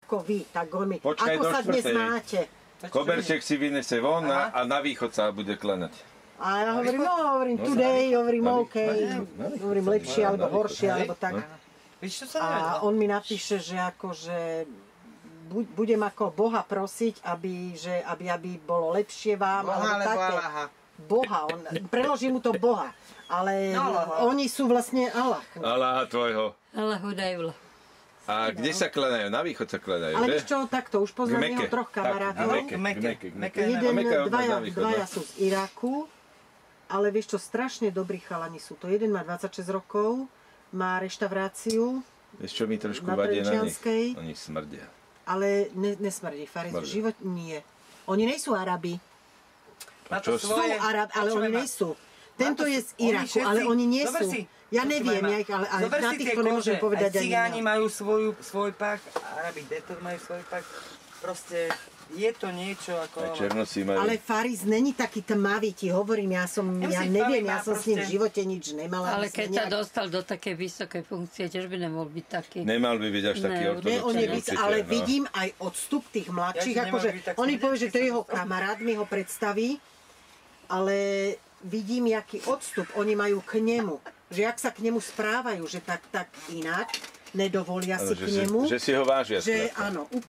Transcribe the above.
ako vy, tak on mi, Počkaj ako do sa dnes štvrtej. máte. Koberček si vynese von a na východ sa bude klanať. A ja hovorím, today, hovorím, OK, hovorím lepšie, alebo horšie, alebo tak. A on mi napíše, že akože budem ako Boha prosiť, aby bolo lepšie vám, alebo také. Boha, on preloží mu to Boha, ale oni sú vlastne Allah. Allaha tvojho. Allahu dajula. A kde sa kladajú? Na východ sa kladajú, ale vieš čo, takto, už poznám jeho troch kamarátov. Dvaja sú z Iraku, ale vieš čo, strašne dobrí chalani sú. To jeden má 26 rokov, má reštauráciu. Vieš čo mi trošku vadí na nich? Oni smrdia. Ale nesmrdí, Faris, v život nie. Oni nejsú Arabi. Sú Arabi, ale oni nejsú. Tento je z Iraku, ale oni nie sú. Ja neviem, ale na týchto nemôžem povedať ani. Cigáni majú svoj pak, Arabi Detor majú svoj pak. Proste je to niečo ako... Ale Faris není taký tmavý, ti hovorím, ja neviem, ja som s ním v živote nič nemala. Ale keď sa dostal do takej vysokej funkcie, tiež by nemohol byť taký. Nemal by byť až taký ortodoxný určite. Ale vidím aj odstup tých mladších, akože oni povie, že to je jeho kamarát, mi ho predstaví, ale vidím, jaký odstup oni majú k nemu. Že jak sa k nemu správajú, že tak inak, nedovolia si k nemu. Že si ho vážia. Že áno,